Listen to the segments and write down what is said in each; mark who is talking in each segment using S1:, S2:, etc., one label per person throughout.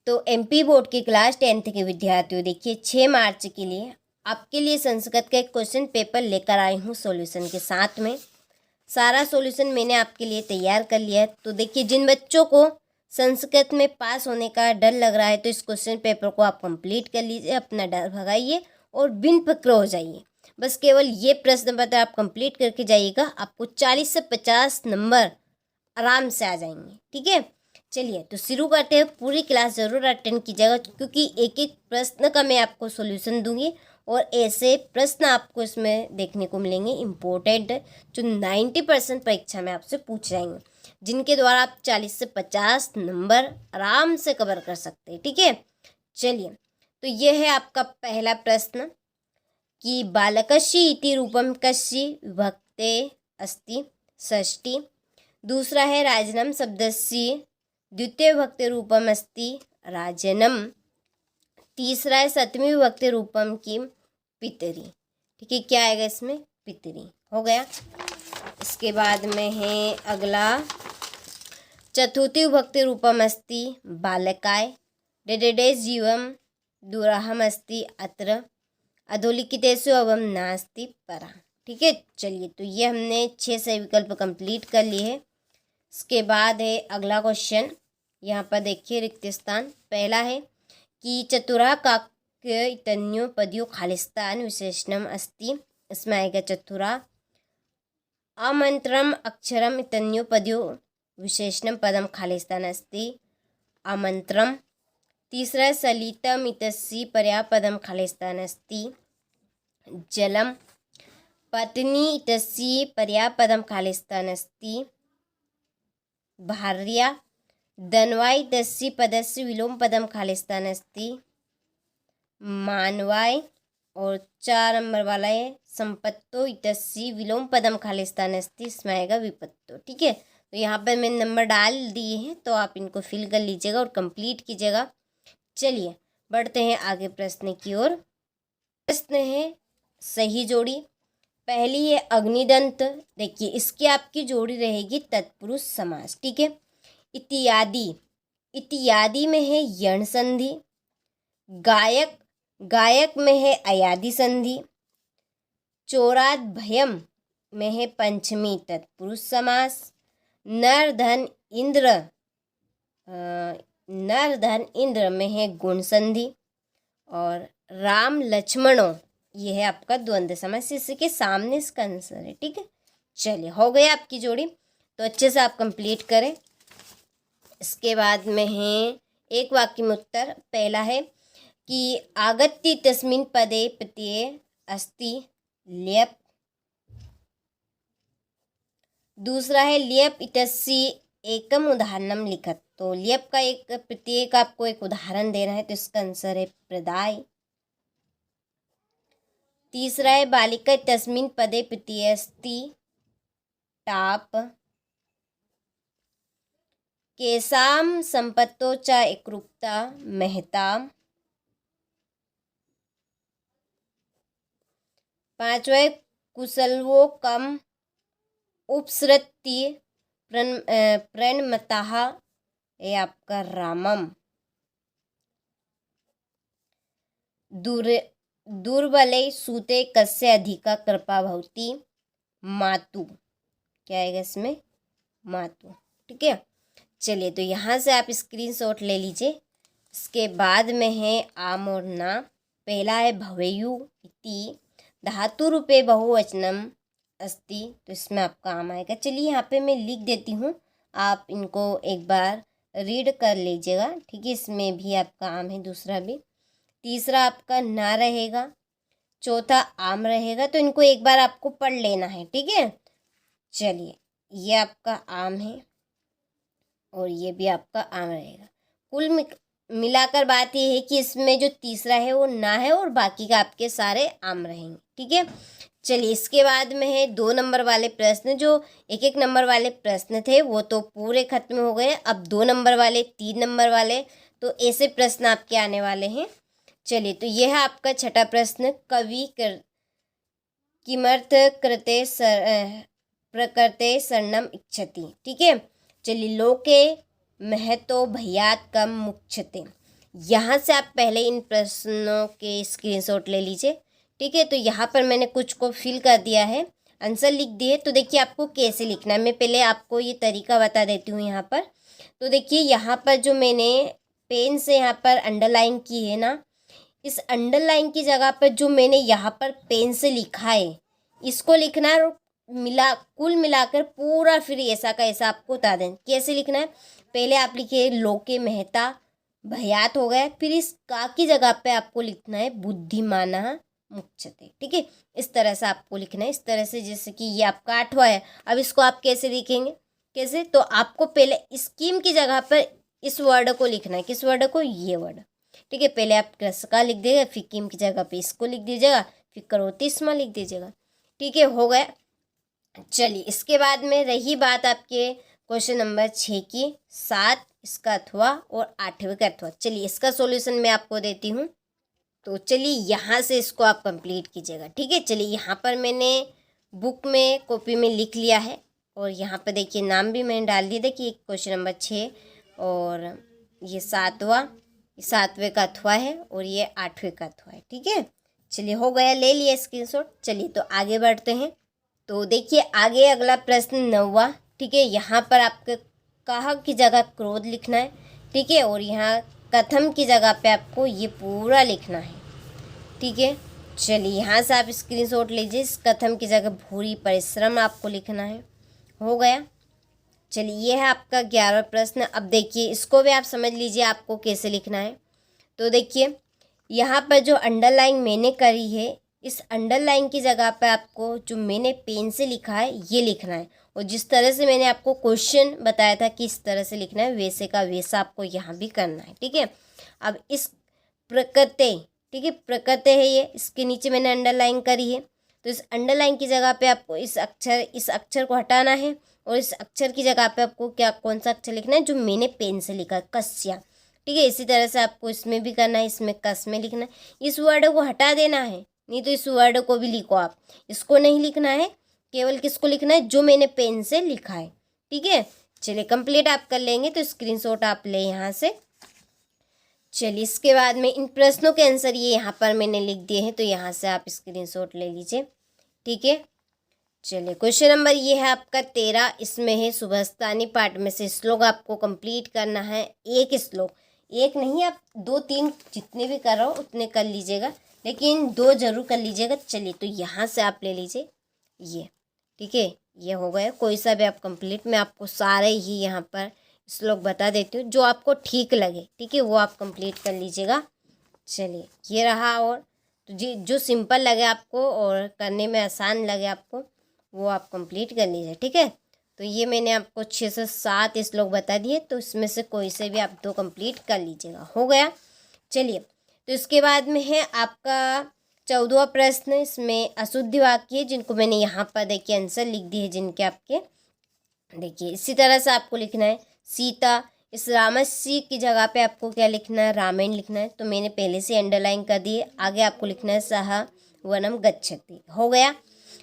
S1: तो MP board की class 10th के विद्यार्थियों, देखिए 6 मार्च के लिए आपके लिए संस्कृत का एक क्वेश्चन पेपर लेकर आई हूँ सॉल्यूशन के साथ में। सारा सॉल्यूशन मैंने आपके लिए तैयार कर लिया है। तो देखिए, जिन बच्चों को संस्कृत में पास होने का डर लग रहा है तो इस क्वेश्चन पेपर को आप कंप्लीट कर लीजिए, अपना डर भगाइए और बिन फिक्र हो जाइए। बस केवल ये प्रश्न पत्र आप कंप्लीट करके जाइएगा, आपको 40 से 50 नंबर आराम से आ जाएंगे। ठीक है, चलिए तो शुरू करते हैं। पूरी क्लास ज़रूर अटेंड कीजिएगा, क्योंकि एक एक प्रश्न का मैं आपको सॉल्यूशन दूंगी और ऐसे प्रश्न आपको इसमें देखने को मिलेंगे इम्पोर्टेंट, जो 90% परीक्षा में आपसे पूछ जाएंगे, जिनके द्वारा आप 40 से 50 नंबर आराम से कवर कर सकते हैं। ठीक है, चलिए तो यह है आपका पहला प्रश्न कि बालकस्य इति रूपम कस्य विभक्ते अस्ति षष्ठी। दूसरा है राजनम शब्दस्य द्वितीय विभक्ति रूपम अस्ति राजनम। तीसरा है सप्तमी विभक्ति रूपम की पितरी। ठीक है, क्या आएगा इसमें? पितरी हो गया। इसके बाद में है अगला, चतुर्थी विभक्ति रूपम अस्ति बालकाय डेडेडे जीवम दुराहम अस्ति अत्र अधोलिखितेषु अवम नास्ति परा। ठीक है, चलिए तो ये हमने 6 से विकल्प कंप्लीट कर लिए हैं। इसके बाद है अगला क्वेश्चन, यहाँ पर देखिए रिक्त स्थान। पहला है कि चतुरा काक्य इतन्यो पद्यो खालिस्तान विशेषणम अस्ति। इसमें आएगा चतुरा। आमंत्रम अक्षरम इतन्यो पद्यो विशेषणम पदम खालिस्तान अस्ति आमंत्रम। तीसरा सलितम इतस्य पर्यापदम खालिस्तान अस्ति जलम। पत्नी इतस्य पर्यापदम खालिस्तान अस्ति भार्या। धनवाय इतस्य पदस्य विलोम पदम खालिस्तान अस्ति मानवाय। और 4 नंबर वाला है संपत्तो इतस्य विलोम पदम खालिस्तान अस्ति, इसमें आएगा विपत्तो। ठीक है, तो यहाँ पर मैंने नंबर डाल दिए हैं, तो आप इनको फिल कर लीजिएगा और कंप्लीट कीजिएगा। चलिए बढ़ते हैं आगे प्रश्न की ओर। प्रश्न है सही जोड़ी। पहली है अग्निदंत। देखिए, इसकी आपकी जोड़ी रहेगी तत्पुरुष समास। ठीक है, इत्यादि, इत्यादि में है यण संधि। गायक, गायक में है अयादि संधि। चोराद भयम में है पंचमी तत्पुरुष समास। नर धन इंद्र, नर धन इंद्र में है गुण संधि। और राम लक्ष्मणों, ये है आपका द्वंद्व समास, इसके सामने इसका आंसर है। ठीक है, चलिए हो गया आपकी जोड़ी, तो अच्छे से आप कंप्लीट करें। इसके बाद में है एक वाक्य में उत्तर। पहला है कि आगत्य तस्मिन् पदे प्रत्यय अस्ति ल्यप। दूसरा है ल्यप इतस्य एकम उदाहरणम लिखत। तो ल्यप का एक प्रत्यय का आपको एक उदाहरण देना है, तो इसका आंसर है प्रदाय। तीसरा है बालिका तस्मिन् पदे प्रत्यय अस्ति टाप। केसाम संपत्तो च एकरूपता महताम। पांचवा है कुशलवो कम उपसृत्य प्रणमतः, ये आपका रामम। दुर्बले सूते कस्य अधिका कृपा भवति मातु। क्या आएगा इसमें? मातु। ठीक है, चलिए तो यहाँ से आप स्क्रीनशॉट ले लीजिए। इसके बाद में है आम और ना। पहला है भवेयु इति धातु रूपे बहुवचनम अस्ति, तो इसमें आपका आम आएगा। चलिए यहाँ पे मैं लिख देती हूँ, आप इनको एक बार रीड कर लीजिएगा। ठीक है, इसमें भी आपका आम है, दूसरा भी। तीसरा आपका ना रहेगा, चौथा आम रहेगा, तो इनको एक बार आपको पढ़ लेना है। ठीक है, चलिए ये आपका आम है और ये भी आपका आम रहेगा। कुल मिलाकर बात ये है कि इसमें जो तीसरा है वो ना है और बाकी का आपके सारे आम रहेंगे। ठीक है, चलिए इसके बाद में है 2 नंबर वाले प्रश्न। जो 1-1 नंबर वाले प्रश्न थे वो तो पूरे खत्म हो गए। अब 2 नंबर वाले, 3 नंबर वाले, तो ऐसे प्रश्न आपके आने वाले हैं। चलिए तो यह है आपका छठा प्रश्न, कवि किमर्थ कृते प्रकृते शरणम इच्छति। ठीक है, चलिए लोके महतो भयात कम मुक्षते। यहाँ से आप पहले इन प्रश्नों के स्क्रीनशॉट ले लीजिए। ठीक है, तो यहाँ पर मैंने कुछ को फिल कर दिया है, आंसर लिख दिए। तो देखिए आपको कैसे लिखना है, मैं पहले आपको ये तरीका बता देती हूँ यहाँ पर। तो देखिए यहाँ पर जो मैंने पेन से यहाँ पर अंडरलाइन की है ना, इस अंडरलाइन की जगह पर जो मैंने यहाँ पर पेन से लिखा है इसको लिखना है, और कुल मिलाकर पूरा फिर ऐसा का ऐसा आपको बता दें कैसे लिखना है। पहले आप लिखिए लोके मेहता भयात हो गया, फिर इस का की जगह पे आपको लिखना है बुद्धिमाना मुच्यते। ठीक है, इस तरह से आपको लिखना है, इस तरह से। जैसे कि ये आपका 8वां है, अब इसको आप कैसे लिखेंगे, कैसे, तो आपको पहले स्कीम की जगह पर इस वर्ड को लिखना है। किस वर्ड को, ये वर्ड। ठीक है, पहले आप क्रस्का लिख दीजिएगा, फिर किम की जगह पे इसको लिख दीजिएगा, फिर करोतिस्मा लिख दीजिएगा। ठीक है, हो गया। चलिए इसके बाद में रही बात आपके क्वेश्चन नंबर 6 की, 7 इसका अथवा और 8वें का अथवा। चलिए इसका सॉल्यूशन मैं आपको देती हूँ। तो चलिए यहाँ से इसको आप कंप्लीट कीजिएगा। ठीक है, चलिए यहाँ पर मैंने बुक में कॉपी में लिख लिया है, और यहाँ पर देखिए नाम भी मैंने डाल दिया। देखिए क्वेश्चन नंबर 6 और ये 7वें का अथवा है, और ये 8वें का अथवा है। ठीक है, चलिए हो गया, ले लिया स्क्रीनशॉट। चलिए तो आगे बढ़ते हैं। तो देखिए आगे अगला प्रश्न 9वां। ठीक है, यहाँ पर आपके कहा की जगह क्रोध लिखना है। ठीक है, और यहाँ कथम की जगह पे आपको ये पूरा लिखना है। ठीक है, चलिए यहाँ से आप स्क्रीनशॉट लीजिए। इस कथम की जगह भूरी परिश्रम आपको लिखना है। हो गया। चलिए ये है आपका 11वां प्रश्न। अब देखिए इसको भी आप समझ लीजिए आपको कैसे लिखना है। तो देखिए यहाँ पर जो अंडरलाइन मैंने करी है, इस अंडरलाइन की जगह पर आपको जो मैंने पेन से लिखा है ये लिखना है, और जिस तरह से मैंने आपको क्वेश्चन बताया था कि इस तरह से लिखना है, वैसे का वैसा आपको यहाँ भी करना है। ठीक है, अब इस प्रकृति, ठीक है प्रकृति है ये, इसके नीचे मैंने अंडरलाइन करी है। तो इस अंडरलाइन की जगह पे आपको इस अक्षर को हटाना है, और इस अक्षर की जगह पे आपको कौन सा अक्षर लिखना है, जो मैंने पेन से लिखा है, कस्या। ठीक है, इसी तरह से आपको इसमें भी करना है, इसमें कस में लिखना है। इस वर्ड को हटा देना है, नहीं तो इस वर्ड को भी लिखो आप। इसको नहीं लिखना है, केवल किसको लिखना है, जो मैंने पेन से लिखा है। ठीक है, चलिए कंप्लीट आप कर लेंगे, तो स्क्रीनशॉट आप ले यहाँ से। चलिए इसके बाद में इन प्रश्नों के आंसर ये यहाँ पर मैंने लिख दिए हैं, तो यहाँ से आप स्क्रीनशॉट ले लीजिए। ठीक है, चलिए क्वेश्चन नंबर ये है आपका 13। इसमें है सुबहस्तानी पाठ में से श्लोक आपको कंप्लीट करना है। एक श्लोक, एक नहीं, आप 2-3 जितने भी कर रहे हो उतने कर लीजिएगा, लेकिन 2 जरूर कर लीजिएगा। चलिए तो यहाँ से आप ले लीजिए ये। ठीक है, ये हो गया, कोई सा भी आप कंप्लीट, मैं आपको सारे ही यहाँ पर श्लोक बता देती हूँ, जो आपको ठीक लगे। ठीक है, वो आप कंप्लीट कर लीजिएगा। चलिए ये रहा, और तो जो सिंपल लगे आपको और करने में आसान लगे आपको, वो आप कंप्लीट कर लीजिए। ठीक है, तो ये मैंने आपको 6 से 7 श्लोक बता दिए, तो इसमें से कोई से भी आप 2 कंप्लीट कर लीजिएगा। हो गया। चलिए तो इसके बाद में है आपका 14वां प्रश्न। इसमें अशुद्ध वाक्य जिनको मैंने यहाँ पर देखिए आंसर लिख दिए, जिनके आपके देखिए इसी तरह से आपको लिखना है सीता। इस रामस्य की जगह पे आपको क्या लिखना है, रामायण लिखना है, तो मैंने पहले से अंडरलाइन कर दिए। आगे आपको लिखना है सह वनम गच्छति। हो गया।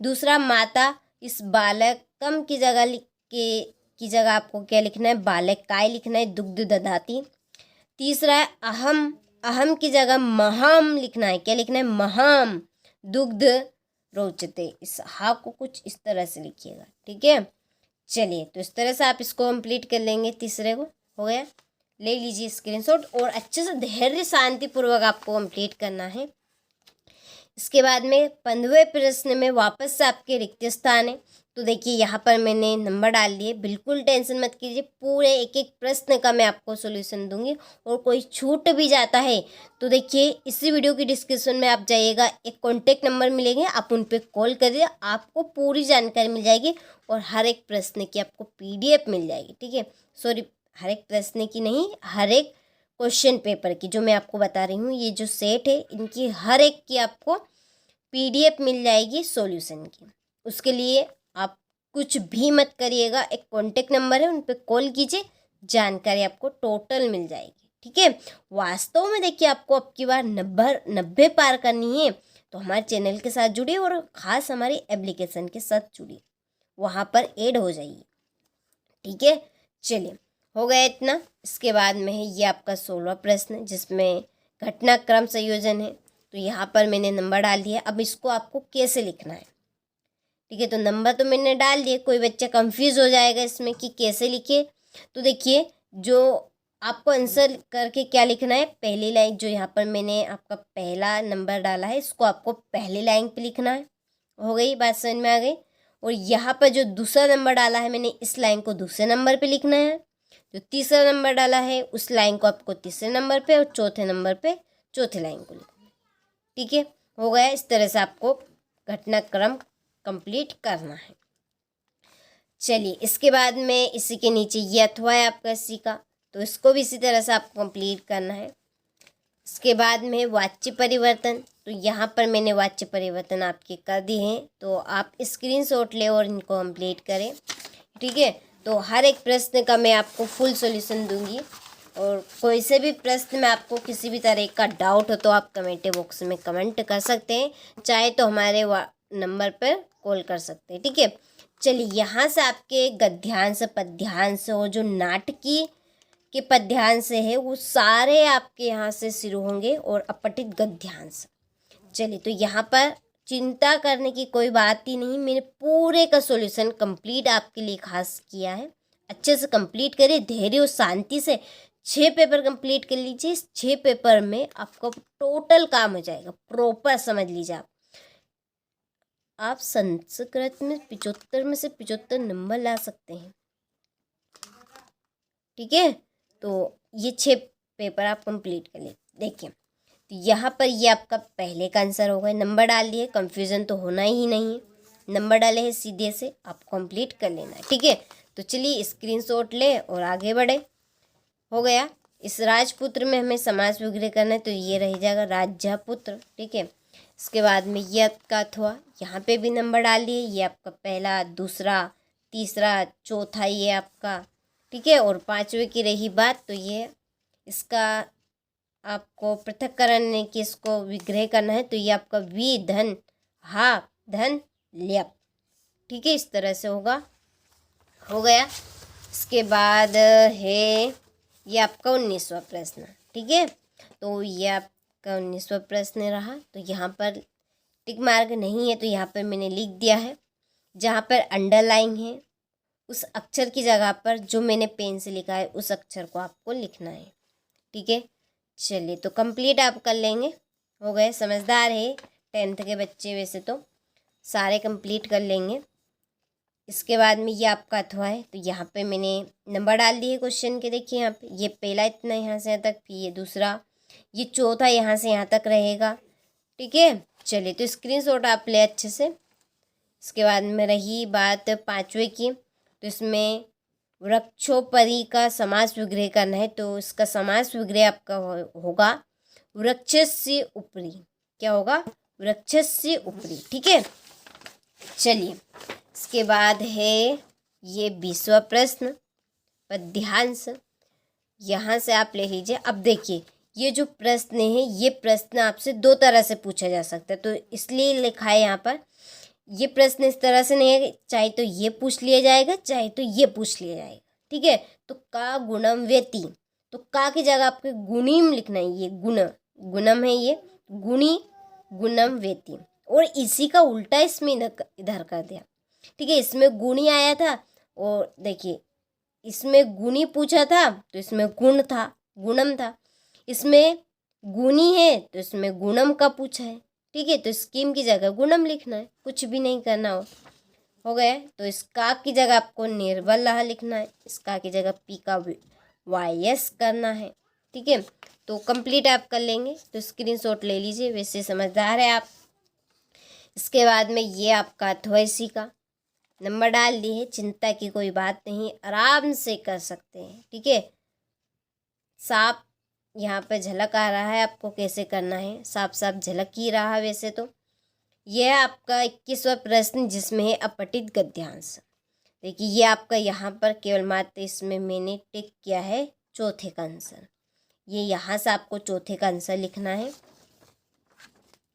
S1: दूसरा माता, इस बालकम की जगह की जगह आपको क्या लिखना है, बालक काय लिखना है, दुग्ध दधाती। तीसरा है अहम, अहम की जगह महाम लिखना है। क्या लिखना है, महाम दुग्ध रोचते। इस हा को कुछ इस तरह से लिखिएगा। ठीक है, चलिए तो इस तरह से आप इसको कंप्लीट कर लेंगे। तीसरे को हो गया, ले लीजिए स्क्रीनशॉट, और अच्छे से धैर्य शांतिपूर्वक आपको कंप्लीट करना है। इसके बाद में 15वें प्रश्न में वापस से आपके रिक्त स्थान है। तो देखिए यहाँ पर मैंने नंबर डाल दिए, बिल्कुल टेंशन मत कीजिए, पूरे एक एक प्रश्न का मैं आपको सॉल्यूशन दूंगी। और कोई छूट भी जाता है तो देखिए इसी वीडियो की डिस्क्रिप्शन में आप जाइएगा, एक कॉन्टेक्ट नंबर मिलेंगे, आप उन पर कॉल करिए, आपको पूरी जानकारी मिल जाएगी, और हर एक प्रश्न की आपको PDF मिल जाएगी। ठीक है, सॉरी हर एक प्रश्न की नहीं, हर एक क्वेश्चन पेपर की, जो मैं आपको बता रही हूँ, ये जो सेट है इनकी हर एक की आपको PDF मिल जाएगी सॉल्यूशन की। उसके लिए आप कुछ भी मत करिएगा, एक कॉन्टेक्ट नंबर है, उन पर कॉल कीजिए, जानकारी आपको टोटल मिल जाएगी। ठीक है, वास्तव में देखिए आपको अब की बार 90 पार करनी है, तो हमारे चैनल के साथ जुड़िए, और ख़ास हमारी एप्लीकेशन के साथ जुड़िए, वहाँ पर ऐड हो जाइए। ठीक है, चलिए हो गया इतना। इसके बाद में है ये आपका 16वां प्रश्न जिसमें घटनाक्रम संयोजन है। तो यहाँ पर मैंने नंबर डाल दिया। अब इसको आपको कैसे लिखना है, ठीक है। तो नंबर तो मैंने डाल दिए, कोई बच्चा कंफ्यूज हो जाएगा इसमें कि कैसे लिखे। तो देखिए, जो आपको आंसर करके क्या लिखना है, पहली लाइन जो यहाँ पर मैंने आपका पहला नंबर डाला है इसको आपको पहली लाइन पे लिखना है। हो गई बात, समझ में आ गई। और यहाँ पर जो दूसरा नंबर डाला है मैंने, इस लाइन को दूसरे नंबर पे लिखना है। जो तीसरा नंबर डाला है उस लाइन को आपको तीसरे नंबर पे, और चौथे नंबर पे चौथे लाइन को लिखना है, ठीक है। हो गया। इस तरह से आपको घटनाक्रम कंप्लीट करना है। चलिए, इसके बाद में इसी के नीचे ये अथवा है आपका इसी का, तो इसको भी इसी तरह से आपको कंप्लीट करना है। इसके बाद में वाच्य परिवर्तन, तो यहाँ पर मैंने वाच्य परिवर्तन आपके कर दिए हैं, तो आप स्क्रीनशॉट ले और इनको कंप्लीट करें, ठीक है। तो हर एक प्रश्न का मैं आपको फुल सॉल्यूशन दूंगी, और कोई से भी प्रश्न में आपको किसी भी तरह का डाउट हो तो आप कमेंट बॉक्स में कमेंट कर सकते हैं, चाहे तो हमारे नंबर पर कॉल कर सकते हैं, ठीक है। चलिए, यहाँ से आपके गद्यांश पद्यांश और जो नाटकीय के पद्यांश है वो सारे आपके यहाँ से शुरू होंगे, और अपठित गद्यांश। चलिए, तो यहाँ पर चिंता करने की कोई बात ही नहीं, मैंने पूरे का सॉल्यूशन कंप्लीट आपके लिए खास किया है। अच्छे से कंप्लीट करिए, धैर्य और शांति से 6 पेपर कंप्लीट कर लीजिए। इस 6 पेपर में आपका टोटल काम हो जाएगा, प्रॉपर समझ लीजिए। आप संस्कृत में 75 में से 75 नंबर ला सकते हैं, ठीक है। तो ये 6 पेपर आप कंप्लीट कर ले। देखिए, तो यहाँ पर ये आपका पहले का आंसर होगा। नंबर डाल दिए, कंफ्यूजन तो होना ही नहीं है, नंबर डाले हैं सीधे से, आप कंप्लीट कर लेना है, ठीक है। तो चलिए स्क्रीनशॉट ले और आगे बढ़े। हो गया। इस राजपुत्र में हमें समास विग्रह करना है, तो ये रह जाएगा राजापुत्र, ठीक है। इसके बाद में ये आपका अथवा, यहाँ पे भी नंबर डाल दिए, ये आपका पहला, दूसरा, तीसरा, चौथा ये आपका, ठीक है। और 5वें की रही बात, तो ये इसका आपको पृथक्करण की इसको विग्रह करना है, तो ये आपका वी धन हा धन ल्यप, ठीक है। इस तरह से होगा। हो गया। इसके बाद है ये आपका 19वां प्रश्न, ठीक है। तो ये आपका 19वां प्रश्न रहा। तो यहाँ पर टिक मार्क नहीं है, तो यहाँ पर मैंने लिख दिया है। जहाँ पर अंडरलाइन है उस अक्षर की जगह पर जो मैंने पेन से लिखा है उस अक्षर को आपको लिखना है, ठीक है। चलिए, तो कंप्लीट आप कर लेंगे। हो गए। समझदार है 10th के बच्चे, वैसे तो सारे कंप्लीट कर लेंगे। इसके बाद में ये आपका अथवा है, तो यहाँ पे मैंने नंबर डाल दिए क्वेश्चन के। देखिए यहाँ पे ये पहला इतना यहाँ से यहाँ तक, फिर ये दूसरा, ये चौथा यहाँ से यहाँ तक रहेगा, ठीक है। चलिए, तो स्क्रीनशॉट आप ले अच्छे से। इसके बाद में रही बात 5वें की, तो इसमें वृक्षोपरि का समास विग्रह करना है, तो इसका समास विग्रह आपका होगा वृक्षस्य उपरि। क्या होगा? वृक्षस्य उपरि, ठीक है। चलिए, इसके बाद है ये 20वां प्रश्न पद्यांश। यहाँ से आप ले लीजिए। अब देखिए, ये जो प्रश्न है ये प्रश्न आपसे 2 तरह से पूछा जा सकता है, तो इसलिए लिखा है यहाँ पर। ये प्रश्न इस तरह से नहीं है, चाहे तो ये पूछ लिया जाएगा, चाहे तो ये पूछ लिया जाएगा, ठीक है। तो का गुणम व्यति, तो का की जगह आपको गुणीम लिखना है। ये गुणम है, ये गुणी गुणम व्यति, और इसी का उल्टा इसमें इधर कर दिया, ठीक है। इसमें गुणी आया था, और देखिए इसमें गुणी पूछा था तो इसमें गुण था, गुणम था। इसमें गुणी है तो इसमें गुणम का पूछा है, ठीक है। तो स्कीम की जगह गुणम लिखना है, कुछ भी नहीं करना हो गया। तो इस का की जगह आपको निर्बल लहा लिखना है, इस का की जगह पी का वायस करना है, ठीक है। तो कंप्लीट आप कर लेंगे। तो स्क्रीनशॉट ले लीजिए, वैसे समझदार है आप। इसके बाद में ये आपका अथवैसी का नंबर डाल दिए, चिंता की कोई बात नहीं, आराम से कर सकते हैं, ठीक है। साफ यहाँ पे झलक आ रहा है, आपको कैसे करना है, साफ साफ झलक ही रहा वैसे तो। यह आपका 21वां प्रश्न जिसमें है अपठित गद्यांश। देखिए ये आपका यहाँ पर केवल मात्र इसमें मैंने टिक किया है चौथे का आंसर। ये यहाँ से आपको चौथे का आंसर लिखना है।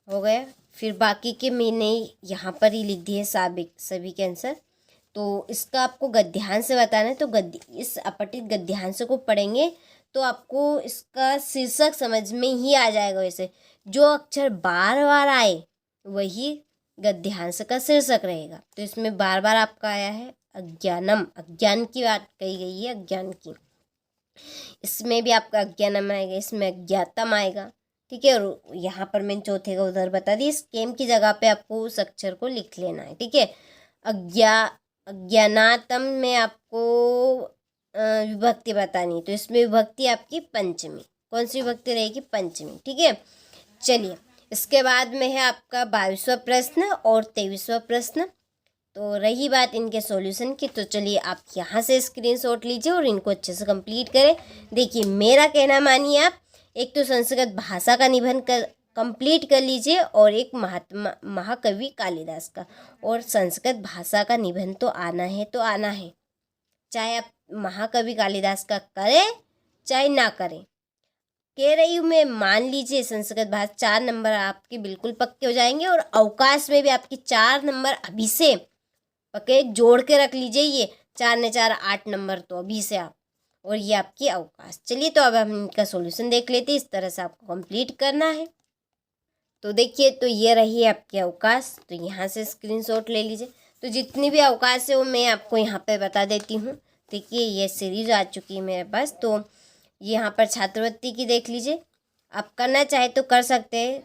S1: हो गया। फिर बाकी के मैंने यहाँ पर ही लिख दिए सभी के आंसर। तो इसका आपको गद्यांश से बताना है। तो इस अपठित गद्यांश को पढ़ेंगे तो आपको इसका शीर्षक समझ में ही आ जाएगा। वैसे जो अक्षर बार बार आए वही गद्यांश का शीर्षक रहेगा। तो इसमें बार बार आपका आया है अज्ञानम, अज्ञान की बात कही गई है, अज्ञान की। इसमें भी आपका अज्ञानम आएगा, इसमें अज्ञातम आएगा, ठीक है। और यहाँ पर मैंने चौथे का उधर बता दी। इस केम की जगह पे आपको उस अक्षर को लिख लेना है, ठीक है। अज्ञानातम में आपको विभक्ति बतानी है। तो इसमें विभक्ति आपकी पंचमी। कौन सी विभक्ति रहेगी? पंचमी, ठीक है। चलिए, इसके बाद में है आपका 22वां प्रश्न और 23वां प्रश्न। तो रही बात इनके सॉल्यूशन की, तो चलिए आप यहाँ से स्क्रीनशॉट लीजिए और इनको अच्छे से कंप्लीट करें। देखिए, मेरा कहना मानिए आप, एक तो संस्कृत भाषा का निबंध कंप्लीट कर लीजिए और एक महाकवि कालिदास का। और संस्कृत भाषा का निबंध तो आना है, तो आना है, चाहे आप महाकवि कालिदास का करें चाहे ना करें। कह रही हूँ मैं, मान लीजिए संस्कृत भाषा 4 नंबर आपके बिल्कुल पक्के हो जाएंगे और अवकाश में भी आपके 4 नंबर अभी से पक्के जोड़ के रख लीजिए। ये 4 ने 4 8 नंबर तो अभी से आप, और ये आपकी अवकाश। चलिए, तो अब हम इनका सॉल्यूशन देख लेते हैं। इस तरह से आपको कंप्लीट करना है। तो देखिए, तो ये रही आपकी अवकाश। तो यहाँ से स्क्रीनशॉट ले लीजिए। तो जितनी भी अवकाश है वो मैं आपको यहाँ पे बता देती हूँ। देखिए, ये सीरीज आ चुकी है मेरे पास। तो यहाँ पर छात्रवृत्ति की देख लीजिए। आप करना चाहे तो कर सकते हैं,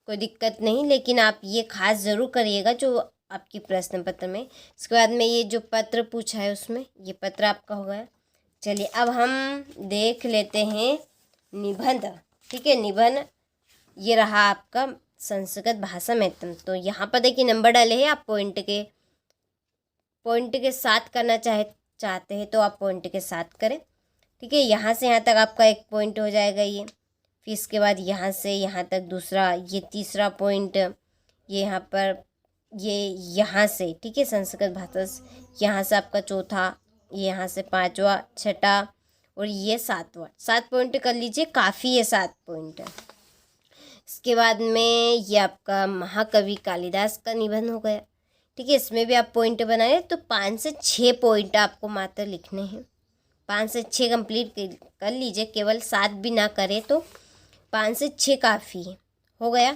S1: कोई दिक्कत नहीं, लेकिन आप ये खास ज़रूर करिएगा जो आपकी प्रश्न पत्र में। इसके बाद में ये जो पत्र पूछा है उसमें ये पत्र आपका हो गया। चलिए, अब हम देख लेते हैं निबंध, ठीक है। निबंध ये रहा आपका संस्कृत भाषा में। तो यहाँ पर देखिए नंबर डाले हैं। आप पॉइंट के साथ करना चाहते हैं तो आप पॉइंट के साथ करें, ठीक है। यहाँ से यहाँ तक आपका 1 पॉइंट हो जाएगा ये। फिर इसके बाद यहाँ से यहाँ तक दूसरा, ये तीसरा पॉइंट, ये यहाँ पर, ये यहाँ से, ठीक है, संस्कृत भाषा से यहाँ से आपका चौथा, ये यहाँ से 5वां, 6ठा और ये 7वां। 7 पॉइंट कर लीजिए, काफ़ी है 7 पॉइंट। इसके बाद में ये आपका महाकवि कालिदास का निबंध हो गया, ठीक है। इसमें भी आप पॉइंट बनाए तो 5 से 6 पॉइंट आपको मात्र लिखने हैं। 5 से 6 कंप्लीट कर लीजिए, केवल 7 भी ना करें तो 5 से 6 काफ़ी है, हो गया।